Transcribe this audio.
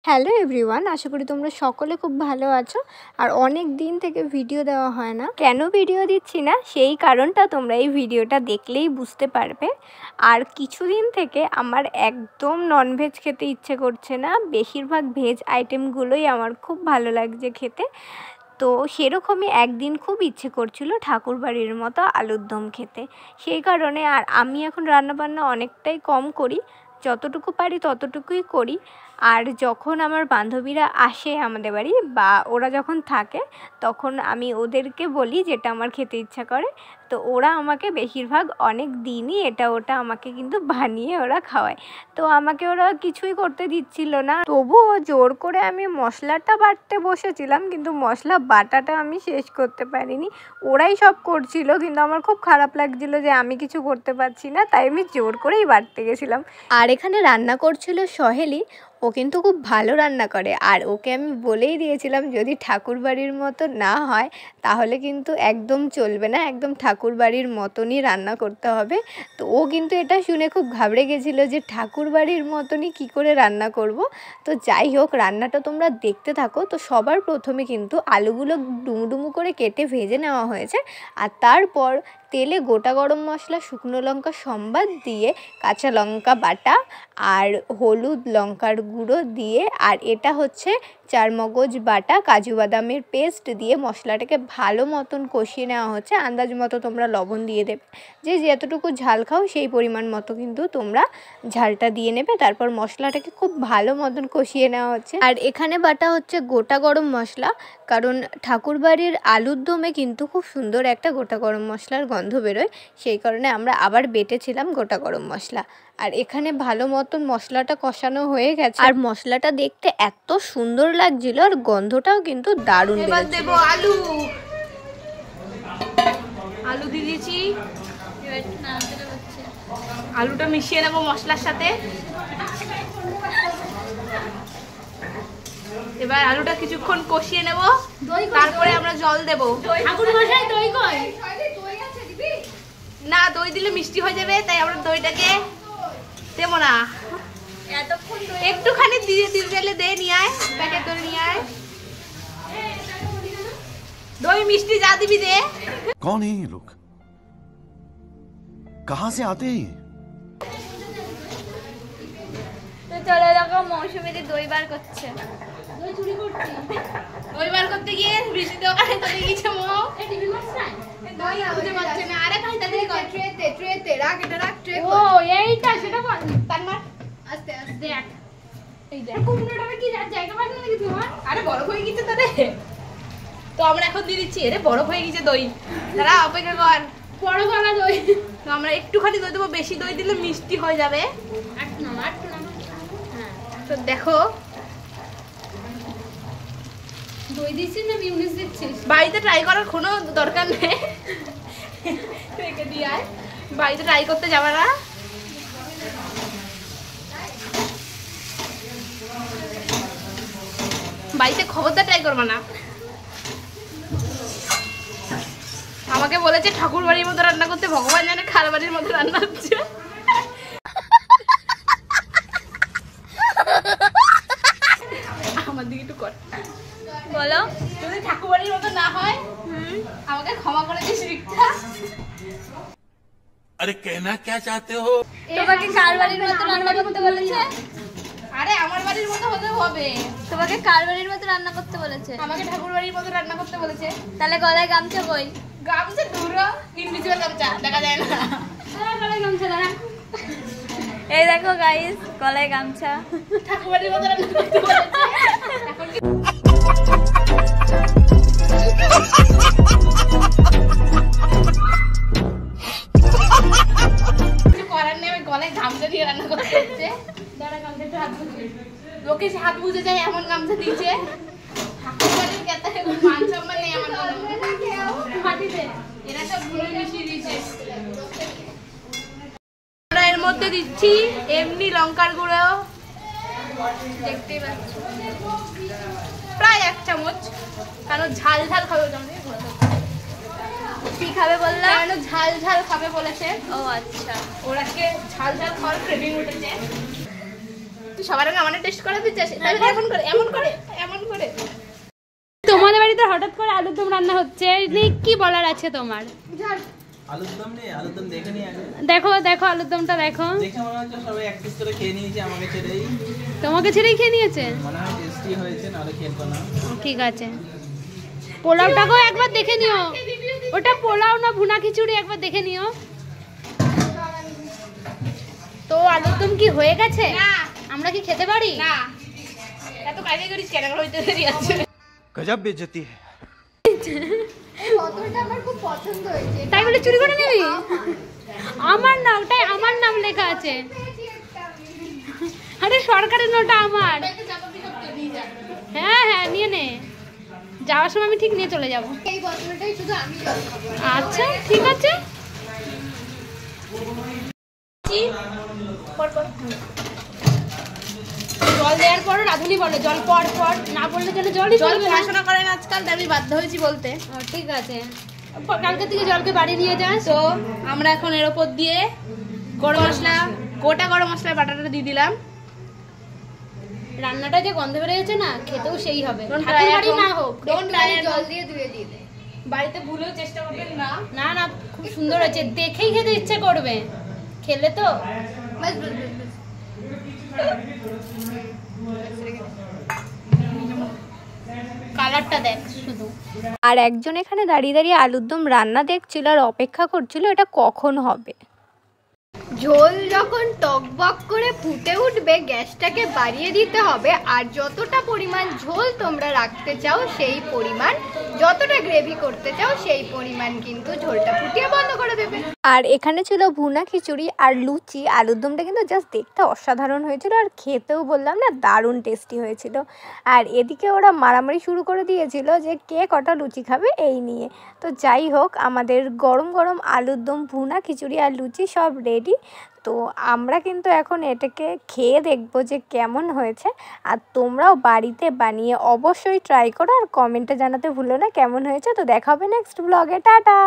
Hello everyone, আশা করি তোমরা সকলে খুব ভালো আছো। আর অনেক দিন থেকে ভিডিও দেওয়া হয় না। কেন ভিডিও দিচ্ছি না সেই কারণটা তোমরা এই ভিডিওটা দেখলেই বুঝতে পারবে। আর কিছুদিন থেকে আমার একদম ননভেজ খেতে ইচ্ছে করছে না, বেশিরভাগ ভেজ আইটেমগুলোই আমার খুব ভালো লাগছে খেতে। তো সেরকমই একদিন খুব ইচ্ছে করছিল ঠাকুরবাড়ির মতো আলুর দম খেতে। সেই কারণে আর আমি এখন রান্নাবান্না অনেকটাই কম করি, যতটুকু পারি ততটুকুই করি। আর যখন আমার বান্ধবীরা আসে আমাদের বাড়ি বা ওরা যখন থাকে তখন আমি ওদেরকে বলি যেটা আমার খেতে ইচ্ছা করে, তো ওরা আমাকে বেশিরভাগ অনেক দিনই এটা ওটা আমাকে কিন্তু বানিয়ে ওরা খাওয়ায়। তো আমাকে ওরা কিছুই করতে দিচ্ছিল না, তবুও জোর করে আমি মশলাটা বাটতে বসেছিলাম, কিন্তু মশলা বাটাটা আমি শেষ করতে পারিনি। ওরাই সব করছিল, কিন্তু আমার খুব খারাপ লাগছিল যে আমি কিছু করতে পারছি না, তাই আমি জোর করেই বাটতে গেছিলাম। আর এখানে রান্না করছিল সহেলি, ও কিন্তু খুব ভালো রান্না করে। আর ওকে আমি বলেই দিয়েছিলাম যদি ঠাকুরবাড়ির মতো না হয় তাহলে কিন্তু একদম চলবে না, একদম ঠাকুরবাড়ির মতনই রান্না করতে হবে। তো ও কিন্তু এটা শুনে খুব ঘাবড়ে গেছিলো যে ঠাকুরবাড়ির মতনই কি করে রান্না করব। তো যাই হোক, রান্নাটা তোমরা দেখতে থাকো। তো সবার প্রথমে কিন্তু আলুগুলো ডুমুডুমু করে কেটে ভেজে নেওয়া হয়েছে, আর তারপর তেলে গোটা গরম মশলা, শুকনো লঙ্কা সম্বাদ দিয়ে, কাঁচা লঙ্কা বাটা আর হলুদ লঙ্কার গুঁড়ো দিয়ে, আর এটা হচ্ছে চারমগজ বাটা, কাজু বাদামের পেস্ট দিয়ে মশলাটাকে ভালো মতন কষিয়ে নেওয়া হচ্ছে। আন্দাজ মতো তোমরা লবণ দিয়ে দেবে, যে যতটুকু ঝাল খাও সেই পরিমাণ মতো কিন্তু তোমরা ঝালটা দিয়ে নেবে। তারপর মশলাটাকে খুব ভালো মতন কষিয়ে নেওয়া হচ্ছে। আর এখানে বাটা হচ্ছে গোটা গরম মশলা, কারণ ঠাকুরবাড়ির আলুর দমে কিন্তু খুব সুন্দর একটা গোটা গরম মশলার গন্ধ বেরোয়, সেই কারণে আমরা আবার বেটেছিলাম গোটা গরম মশলা। আর এখানে ভালো মতন মশলাটা কষানো হয়ে গেছে, আর মশলাটা দেখতে এত সুন্দর লাগছিল, আর গন্ধটাও কিন্তু দারুণ। এবার দেব আলু, আলু দিয়ে দিয়েছি। আলুটা মিশিয়ে নেবো মশলার সাথে। এবার আলুটা কিছুক্ষণ কষিয়ে নেব, তারপরে আমরা জল দেব। না, দই দিলে মিষ্টি হয়ে যাবে, তাই আমরা দইটাকে দেব না। একটুখানি দিয়ে দিলে দে নিয়ে আয়, প্যাকেট দই নিয়ে আয়। দই মিষ্টি যা দিবি দে। कौन है ये लोग, कहां से आते हैं? তো চলো দেখো, মৌসুমীদি দই বার করছে। দই বার করতে গিয়ে বৃষ্টি দোকানে চলে গেছে। দই খুঁজে পাচ্ছে না। আরে ভাই তাড়াতাড়ি কর। ট্রেতে রাখ, এটা রাখ। ট্রে ও এইটা সেটা বল। তার মার আস্তে আস্তে দেখ। এই দেখ কুমড়োটা কি জায়গা পাস না নাকি তোমার? আরে বরফ হয়ে গেছে তোরে। তো আমরা এখন দিয়ে দিচ্ছি। আরে বরফ হয়ে গেছে দই। দাঁড়া, অপেক্ষা কর। বরফ আনা দই। তো আমরা একটুখানি দই দেবো, বেশি দই দিলে মিষ্টি হয়ে যাবে। একটু না। হ্যাঁ, তো দেখো দই দিচ্ছিস না মিউনিস দিচ্ছিস? বাড়িতে ট্রাই করার কোনো দরকার নেই, রেখে দিয়ে আয়। বাড়িতে ট্রাই করতে যাবে না। বাড়িতে খবরদার ট্রাই করবে না। আমাকে বলেছে ঠাকুর বাড়ির মতো রান্না করতে, ভগবান জানে খার বাড়ির মতো রান্না হচ্ছে। আমার দিকে একটু কর, বলো যদি ঠাকুর বাড়ির মতো না হয় আমাকে ক্ষমা করে দিস রিক্তা। अरे कहना क्या चाहते हो? তোমাকে কার বাড়ির মতো রান্না করতে বলেছে? আরে আমার বাড়ির মতো হতে হবে। তোমাকে কার বাড়ির মতো রান্না করতে বলেছে? আমাকে ঠাকুর বাড়ির মতো রান্না করতে বলেছে। তাহলে গলায় গামছা কই? গামছা দূর, ইনভিজিবল গামছা দেখা যায় না। গলায় গামছা দাঁড়া। এই দেখো গাইস, গলায় গামছা। ঠাকুর বাড়ির মতো রান্না করতে বলেছে। এখন কি করার নেই, গলায় গামছা দিয়ে রান্না করতে হচ্ছে। দাঁড়া, গামছা একটু হাত বুঝে, লোকে হাত বুঝে যায় এমন গামছা দিয়েছে। ঠাকুর বাড়ির কেতা মান সম্মান নেই আমার মনে মাটিতে। এরা সব ভুলে মিশিয়ে দিয়েছে। আমরা এর মধ্যে দিচ্ছি এমনি লঙ্কার গুঁড়ো, দেখতেই পাচ্ছ, প্রায় 1 চামচ। কারণ ঝাল ঝাল খাবে। কি খাবে বললা? কেন ঝাল ঝাল খাবে বলেছে। ও আচ্ছা, ওরাকে ঝাল ঝাল খাওয়ার ক্রেভিং উঠেছে। সবার আগে আমাদের টেস্ট করা দিচ্ছে, তাহলে এমন করে এমন করে এমন করে। তোমাদের বাড়িতে হঠাৎ করে আলুর দম রান্না হচ্ছে, কি বলার আছে তোমার? আলুর দম নেই, আলুর দম দেখে নি আগে। দেখো দেখো আলুর দমটা দেখো। দেখে মনে হচ্ছে সবাই এক পিস করে খেয়ে নিয়েছে, আমাকে ছেড়েই। তোমাকে ছেড়েই খেয়ে নিয়েছে? মনে হয় টেস্টি হয়েছে, নাহলে খেলতো না। ঠিক আছে, পোলাওটাকেও একবার দেখে নিও। ওটা পোলাও না ভুনা খিচুড়ি, একবার দেখে নিও। তো আলুর দম কি হয়ে গেছে? না। আমরা কি খেতে পারি? না, এত কাজে করিস কেন, হইতে দেরি আছে। गजब बेइज्जती है। কতটা আমার খুব পছন্দ হয়েছে। তাই বলে চুরি করে নিবি? আমার না, ওটাই আমার নাম লেখা আছে। আরে সরকারের নোটা আমার। হ্যাঁ হ্যাঁ নিয়ে নে, যাওয়ার সময় আমি ঠিক নিয়ে চলে যাব। এই বোতলটাই শুধু আমি জল খাবো। আচ্ছা ঠিক আছে। জল দেওয়ার পর রাধুনি বলে জল পর পর, না বললে যেন জলই জল পড়বে না। পড়াশোনা করেন আজকাল, তাই আমি বাধ্য হয়েছি বলতে। ঠিক আছে, কালকে থেকে জলকে বাড়ি নিয়ে যাস। তো আমরা এখন এর উপর দিয়ে গরম মশলা, গোটা গরম মশলা বাটাটা দিয়ে দিলাম। রান্নাটা যে গন্ধ বেড়ে গেছে না, খেতেও সেই হবে। Don't ঠাকুর try বাড়ি at না home. হোক, Don't try at জল home. দিয়ে ধুয়ে দিয়ে দে। বাড়িতে ভুলেও চেষ্টা করবেন না। না না খুব সুন্দর হয়েছে, দেখেই খেতে ইচ্ছে করবে। খেলে তো বাস বাস বাস বাস। কালারটা দেখ শুধু। আর একজন এখানে দাঁড়িয়ে দাঁড়িয়ে আলুর দম রান্না দেখছিল আর অপেক্ষা করছিল এটা কখন হবে। ঝোল যখন টকবক করে ফুটে উঠবে গ্যাসটাকে বাড়িয়ে দিতে হবে, আর যতটা পরিমাণ ঝোল তোমরা রাখতে চাও সেই পরিমাণ, যতটা গ্রেভি করতে চাও সেই পরিমাণ কিন্তু ঝোলটা ফুটিয়ে বন্ধ করে দেবে। আর এখানে ছিল ভুনা খিচুড়ি আর লুচি। আলুর দমটা কিন্তু জাস্ট দেখতে অসাধারণ হয়েছিল, আর খেতেও বললাম না দারুণ টেস্টি হয়েছিল। আর এদিকে ওরা মারামারি শুরু করে দিয়েছিল যে কে কটা লুচি খাবে এই নিয়ে। তো যাই হোক, আমাদের গরম গরম আলুর দম, ভুনা খিচুড়ি আর লুচি সব রেডি। তো আমরা কিন্তু এখন এটাকে খেয়ে দেখবো যে কেমন হয়েছে। আর তোমরাও বাড়িতে বানিয়ে অবশ্যই ট্রাই করো আর কমেন্টে জানাতে ভুলো না কেমন হয়েছে। তো দেখা হবে নেক্সট ব্লগে, টাটা।